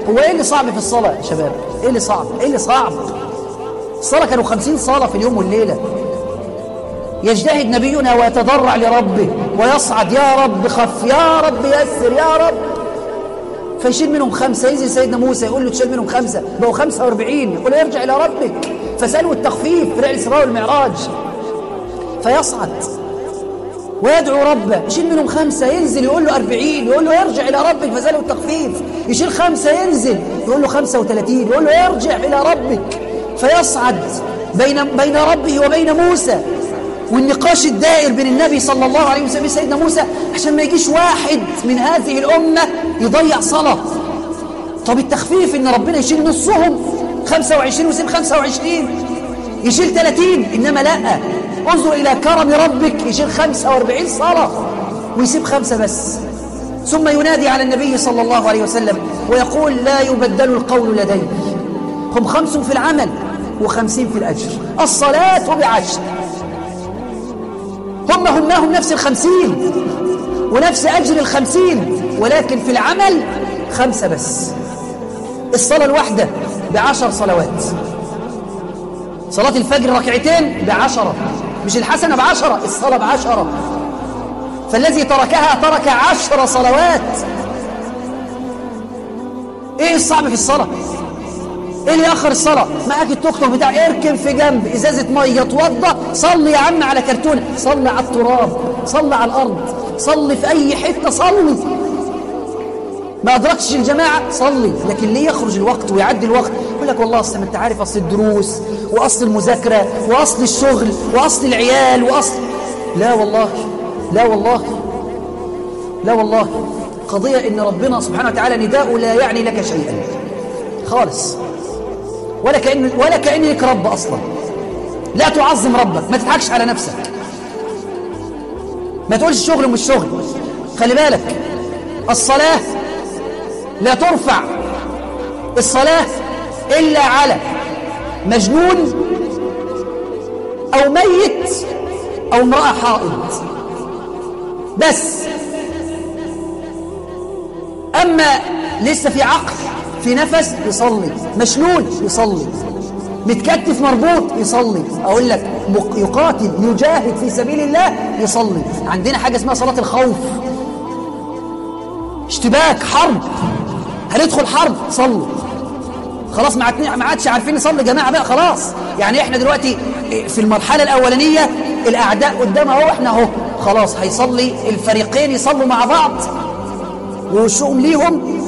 هو ايه اللي صعب في الصلاة يا شباب؟ ايه اللي صعب؟ ايه اللي صعب؟ الصلاة كانوا 50 صلاة في اليوم والليلة. يجتهد نبينا ويتضرع لربه ويصعد: يا رب خف، يا رب يسر، يا رب. فيشيل منهم 5، ينزل سيدنا موسى يقول له تشيل منهم 5، بقوا 45، يقول له ارجع إلى ربك فسأله التخفيف في الإسراء والمعراج. فيصعد ويدعو ربه، يشيل منهم 5، ينزل يقول له 40، يقول له ارجع إلى ربك فسأله التخفيف. يشيل 5، ينزل يقول له 35، يقول له ارجع إلى ربك. فيصعد بين ربه وبين موسى، والنقاش الدائر بين النبي صلى الله عليه وسلم سيدنا موسى عشان ما يجيش واحد من هذه الأمة يضيع صلاة. طب التخفيف إن ربنا يشيل نصهم 25 ويسيب 25، يشيل 30، إنما لا، انظر إلى كرم ربك، يشيل 45 صلاة ويسيب 5 بس. ثم ينادي على النبي صلى الله عليه وسلم ويقول: لا يبدل القول لدي، هم 5 في العمل و50 في الأجر، الصلاة ب10. هم نفس 50 ونفس أجر 50، ولكن في العمل 5 بس. الصلاة الواحدة ب10 صلوات، صلاة الفجر ركعتين ب10، مش الحسنة ب10، الصلاة ب10. فالذي تركها ترك 10 صلوات. ايه الصعب في الصلاة؟ ايه اللي يأخر الصلاة؟ معاك التوك توك بتاع، اركن في جنب ازازة مية، اتوضى، صلي يا عم على كرتونة، صلي على التراب، صلي على الارض، صلي في اي حتة، صلي. ما ادركتش الجماعة صلي. لكن ليه يخرج الوقت ويعدي الوقت؟ يقول لك والله اصل ما انت عارف، اصل الدروس واصل المذاكرة واصل الشغل واصل العيال واصل. لا والله، لا والله، لا والله. قضية ان ربنا سبحانه وتعالى نداء لا يعني لك شيئا خالص، ولا كأنك رب أصلا. لا تعظم ربك، ما تضحكش على نفسك، ما تقولش شغل ومش شغل. خلي بالك، الصلاة لا ترفع الصلاة إلا على مجنون أو ميت أو امرأة حائض بس. أما لسه في عقل، في نفس، يصلي. مشلول يصلي، متكتف مربوط يصلي. أقول لك يقاتل يجاهد في سبيل الله يصلي. عندنا حاجة اسمها صلاة الخوف، اشتباك، حرب، هندخل حرب، صلوا. خلاص ما عادش عارفين نصلي جماعة بقى، خلاص. يعني احنا دلوقتي في المرحلة الأولانية الأعداء قدام اهو، احنا اهو خلاص هيصلي الفريقين يصلوا مع بعض ووشهم ليهم